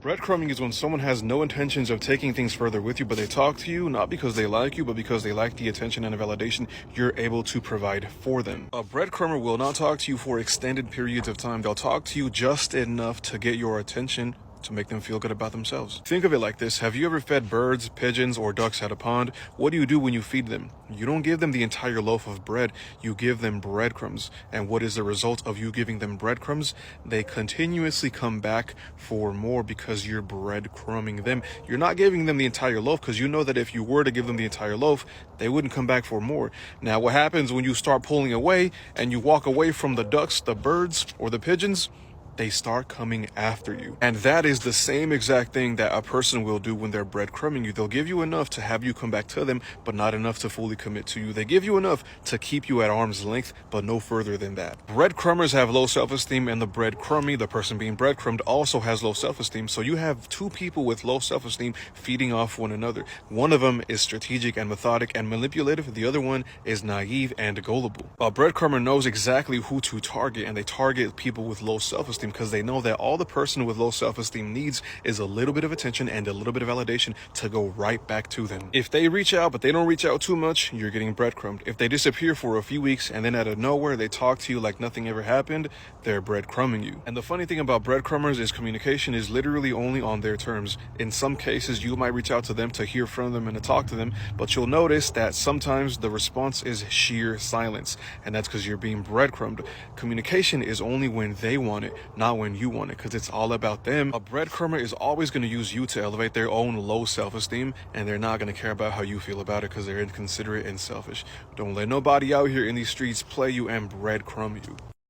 Breadcrumbing is when someone has no intentions of taking things further with you, but they talk to you not because they like you, but because they like the attention and the validation you're able to provide for them. A breadcrumber will not talk to you for extended periods of time. They'll talk to you just enough to get your attention to make them feel good about themselves. Think of it like this. Have you ever fed birds, pigeons, or ducks at a pond? What do you do when you feed them? You don't give them the entire loaf of bread. You give them breadcrumbs. And what is the result of you giving them breadcrumbs? They continuously come back for more because you're breadcrumbing them. You're not giving them the entire loaf because you know that if you were to give them the entire loaf, they wouldn't come back for more. Now, what happens when you start pulling away and you walk away from the ducks, the birds, or the pigeons? They start coming after you. And that is the same exact thing that a person will do when they're breadcrumbing you. They'll give you enough to have you come back to them, but not enough to fully commit to you. They give you enough to keep you at arm's length, but no further than that. Breadcrumbers have low self-esteem, and the breadcrummy, the person being breadcrumbed, also has low self-esteem. So you have two people with low self-esteem feeding off one another. One of them is strategic and methodic and manipulative. The other one is naive and gullible. A breadcrumber knows exactly who to target, and they target people with low self-esteem because they know that all the person with low self-esteem needs is a little bit of attention and a little bit of validation to go right back to them. If they reach out, but they don't reach out too much, you're getting breadcrumbed. If they disappear for a few weeks and then out of nowhere they talk to you like nothing ever happened, they're breadcrumbing you. And the funny thing about breadcrumbers is communication is literally only on their terms. In some cases, you might reach out to them to hear from them and to talk to them, but you'll notice that sometimes the response is sheer silence, and that's because you're being breadcrumbed. Communication is only when they want it, not when you want it, because it's all about them. A breadcrumber is always going to use you to elevate their own low self-esteem, and they're not going to care about how you feel about it because they're inconsiderate and selfish. Don't let nobody out here in these streets play you and breadcrumb you.